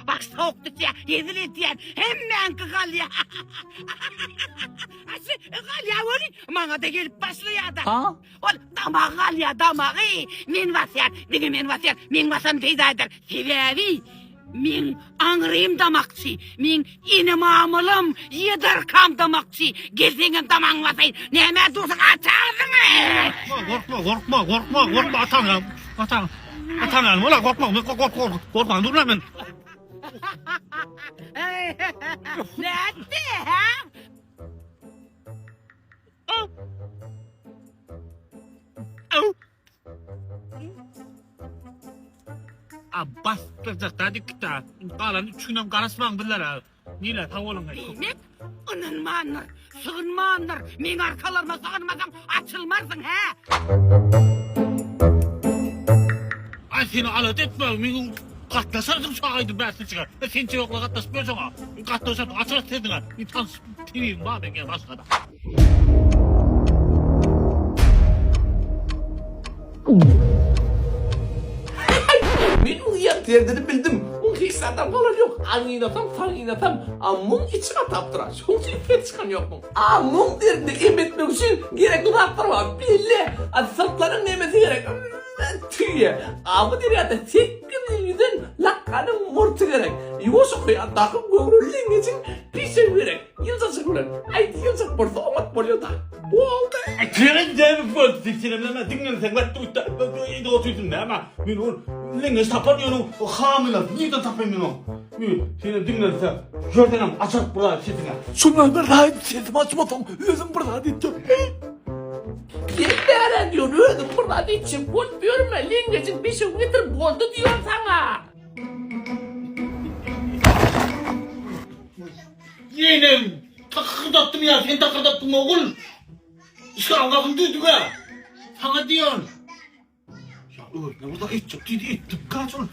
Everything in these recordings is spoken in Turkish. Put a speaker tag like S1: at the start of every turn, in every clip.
S1: bak soğuktu diye, yedili diyen hemen kalya. Kalya olun, bana da gelip başlayadı.
S2: Ha?
S1: Ol, damak kalya, damak, men vasiyat, beni men vasiyat, men vasam teyze eder. Sebebi, men anırayım damakçı, men inim amılım, yedirkam damakçı. Gelsenin damağın vasayın, neme dursun açardın mı?
S3: Korkma atan hanım ola korkma dur lan ben.
S1: Ne etti ha?
S3: Abbas tadi kita kalan üçünden karasman birler ha. Niyle tavolun ga.
S1: Demek ınınmanır, sığınmanır. Men arkalarıma sığınmasan açılmarsın ha?
S3: Ay seni alat etme. Men katlaşardım şahaydı ben çıkar. Sen çokla katlaşmıyorsun ha. Katlaşardım açar dedin ha. Bir tane TV'm var ben gel başkada.
S2: Ben bu yerlerini bildim. Bu hiç adam falan yok. Anlatam, tanınatam. Ammun içime taptıra. Çünkü hiç çıkan yok mu? Ammun derdi emetmek için gerekli taptırma. Belli. Sırtların nemesi gerek. Tüye. Amı der ya da tekkin yüzden lakkanın murtu gerek. Yuvası koyan takım göğrülüğün için pişir gerek. Yılcacık ulan. Ay yılcacık burada omat boluyor da. Bu oldu.
S3: Tren devi böyle diktirimleme dinlen bak tuttu. İyi otuydum ne ama ben o lenge sapanıyorum o hamile niye tapayım onu. Seni dinlen sen. Gördüğüm açık burada sesine.
S2: Şunlar bir daha sesim açmadım. Özüm burada diyeceğim. Yeter diyor. Özüm burada diyeceğim. Bol görme. Lengecik bir şey getir boldu diyor sana.
S3: Yeğenim takırdattım ya sen takırdattın oğul. İşte Allah'ım duyduk ha. Sana diyorsun. Ya öyle burada et çok dedi ettim kaç olur.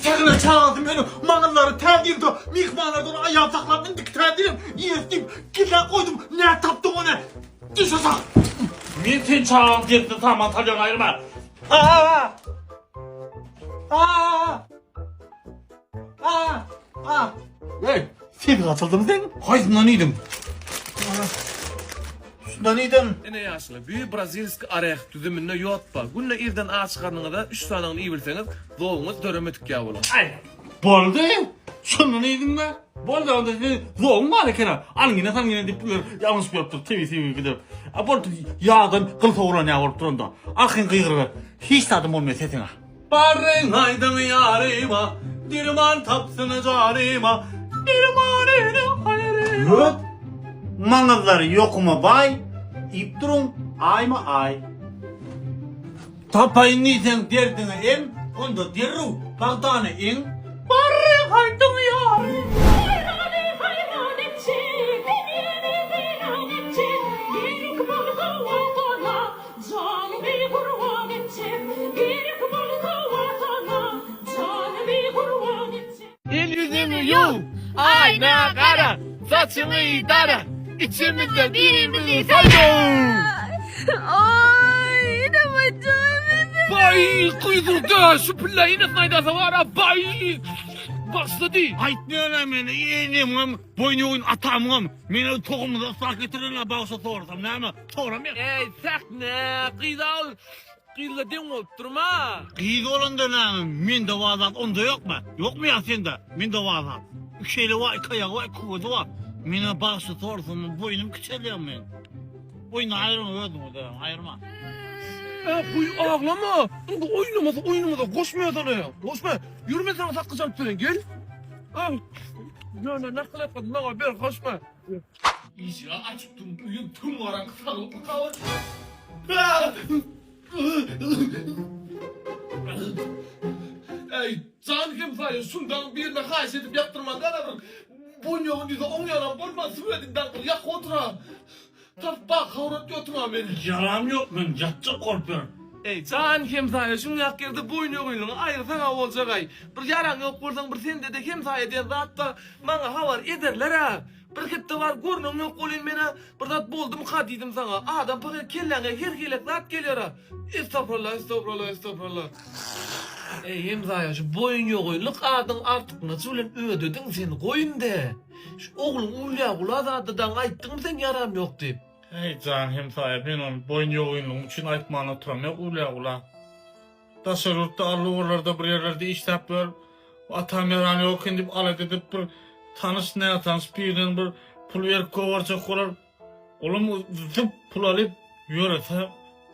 S3: Tekrar çağırdım beni. Mağazaları terdirdi. Mikmanlardan ayağa taklardım dik terdirim. Yiyestim. Killa koydum. Ne taptım onu? Düş aşağı. Metin çağırdı dedi tamam talyon ayırma. Aa! Hey, sen katıldın mı sen? Hayır, nanıydım. Nanıydım.
S4: Ene yaşlı, büyük Brazilsk ayak tüzümünde yotpa. Günne irden ağaç karnına 3 tanını iyi bilseniz, doğunuz döremetik ya olur.
S3: Ay, boldu. Şunu nanıydım da. Boldu onda zoğun var ya kena. Alın yine tam yine dipler yanlış yaptır. TV gidip. Boldu yağdan kıl soğuran ya olup durunda. Akın kıygırı. Hiç tadım olmuyor sesine. Barren haydın yarıma. Dirman tapsını carıma. Dirmanını hayrıma. Yok. Mangalları yok mu bay? İp durun ay mı ay? Tapayın neysen derdine em, onda derru pardane in. Barre haydın yarım.
S4: El yüzümü yul, ayna kara, saçımı dara, içimizde birimizi sayın.
S5: Ay, yine bacağım.
S4: Bay kuyduğda şu pıllayını faydası var ha bay. Başladı.
S3: Hayt ne önemli yeğenim boynu oyun atamam. Beni tohumda ıslak getirirler bağışa soğursam ne mi? Soğuramıyorum.
S4: Ey sakne, kıydal. Kıyla den olup durma.
S3: Kıyık olan da ne? Min de vazat onda yok mu? Yok mu ya sende? Min de vazat. Şeyle var, kayağı var, kuvveti var. Beni bağışa soğursam boynum küçeliyor ben. Boynu ayırma öldüm o da ayırma.
S4: Kuy ağlama. Oynamasa koşmuyor sana ya. Koşma. Yürüme sana saklayacağım seni gel. Al. Ne kılapadın bana bir koşma.
S3: İyice açıktım, uyuttum var kısalıp kısalıp.
S4: Ey can kim sayı şundan birine karşı edip yaptırmadan adam. Bunyoğun yüzü on yaran bulma süvedinden ya kontra. Taf bak havrat yotma beni.
S3: Yaram yok ben yatacak korkuyorum.
S4: Ey can hem saya şunyak girdi boyun yoğunluğunu ayırsan ha olacak ay. Bir yaran yok kurdan bir sende de hem saya diye hatta bana havar ederler ha. Bir kitte var gurnum yok kolin mena bir dat boldum ka dedim sana. Adam paka kellenge her gelek lat geliyor ha. Estağfurullah. Ey hem saya şu boyun yoğunluk adın artık nasıl ödedin sen koyun de. Şu oğlum ulya kuladadan ayttın sen yaram yok deyip.
S3: Hey can hem sahip ben onun boyun yoğunluğum için aytmağına oturam yok ula. Taşırırdı arlıvarlarda bir yerlerde işlep ver. Atam yaranı yok indip alet edip bir tanış ne tanış birden bir pul verip kovarcak olar. Oğlum zıp pul alıp yörese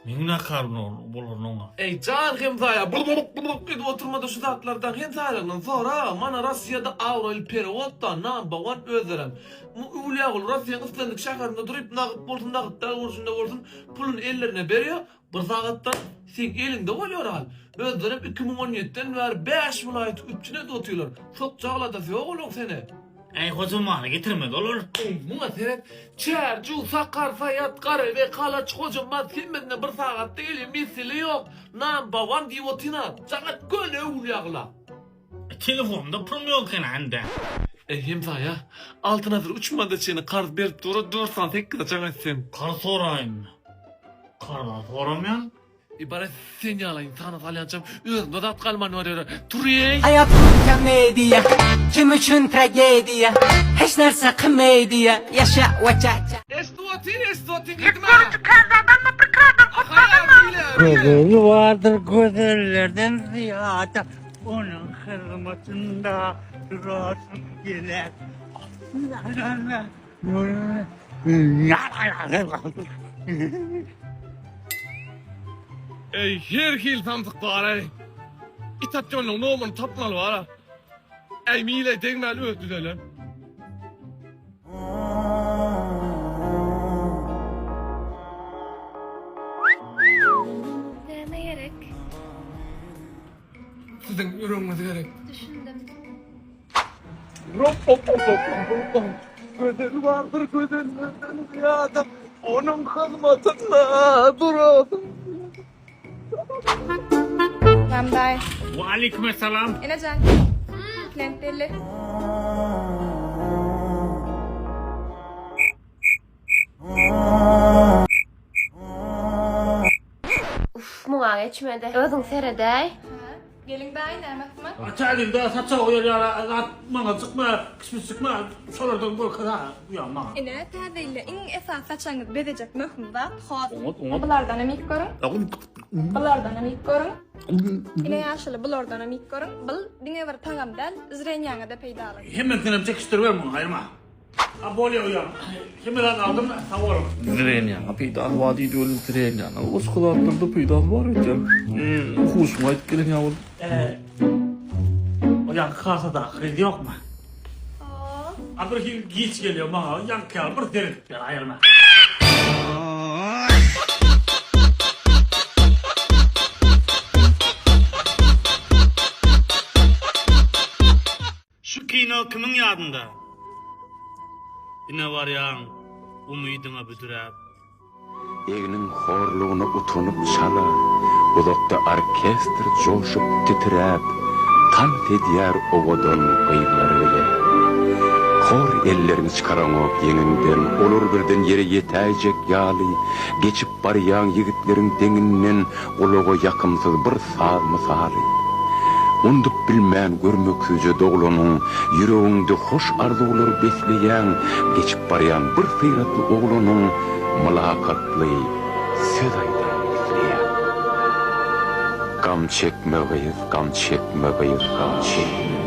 S3: ne karın olur ona.
S4: Ey can hem saya buluk gidip oturmada şu zatlardan hem sayalarından sonra mana Rossiyada Avril Perevot'ta number 1 özlerem. Ulya ol Rossiyanın ıslandık şaharında durup nağıt bolsun pulun ellerine veriyor. Bir saattan sen elinde oluyor hal. Özlerem 2017'den ver 5 vilayet üpçüne de otuyorlar. Çok çağlatası yok oğlum seni.
S3: Ey kocamanı getirmedi olur.
S4: Buna seret çercu sakar sayat karı ve kalaç kocaman filminde bir saatte geliyor misili yok. Number 1 diye otina. Sakat göle ulyağla.
S3: Telefonda pulum yok ende.
S4: Hem saya altın hazır uçmadı çeni karz berip duru 98'de çağa sen.
S3: Kar sorayım. Kardan soramayan.
S4: İbaret sen yalayın sana salyançam özümde dat kalman var öyle. Turiyey.
S6: Hayat komediya, kim üçün tragediya, hiç nerse komediya, yaşa ve çaça.
S4: Estotin gitme. Hayatıyla.
S3: Gözleri vardır gözlerden ziyade. Onun hırmatında durasın gelir.
S4: Ey her hil tamtık bari. İtatyonlu nomun tapmalı var. Ey mile dengmel öldüler.
S5: Ne gerek?
S4: Sizin ürünmez gerek.
S5: Düşündüm.
S4: Gözleri vardır gözlerden ziyade. Onun hizmetinde durasın.
S7: Namday.
S3: Ve aleykümselam.
S7: Enacan. Klenteli.
S5: Muğa geçmedi. Özün seredey.
S7: Gelin day nermatma.
S3: Açayım da saça oyar bana çıkma, kısmı çıkma, sonradan bu kadar uyanma.
S7: Ene tadeyle in esas saçanız bedecek möhümda xos.
S3: Ona.
S7: Bulardan emik görün. Bulardan emik görün. Ene yaşlı bulardan emik görün. Bul dine var tagamdan izrenyanga da peydalı.
S3: Hemen kendim çekiştiriver mi? Hayırma. Abone uyan. Hemen aldım da savurum.
S2: Zrenyan, peydan vadi dolu zrenyan. O sıkılarlarda peydan var etem. Hoşuma gelen yavrum.
S3: Uyan kasada kredi yok mu? Abur ki geç geliyor bana. Yan kıyar bir derit. Hayırma. Şu kino kimin yadında? Yine var ya, umidine büdürep.
S8: Eginin horluğuna utunup çala, ulakta orkestr coşup titrep, tan tediyar ovodon bıyıklarıyla. Hor ellerini çıkaran o yeninden, olur birden yere yetayecek yağlı, geçip barayan yigitlerin deninden, uluğa yakımsız bir sağ misali. Undup bilmän görmöksüce doğlunun, yüreğinde hoş arzular besleyen, geçip barayan bir sıyratlı oğlunun, mülakatlı söz aydan izleyen. Gam çekme gıyız, gam çekme gıyız, gam çekme.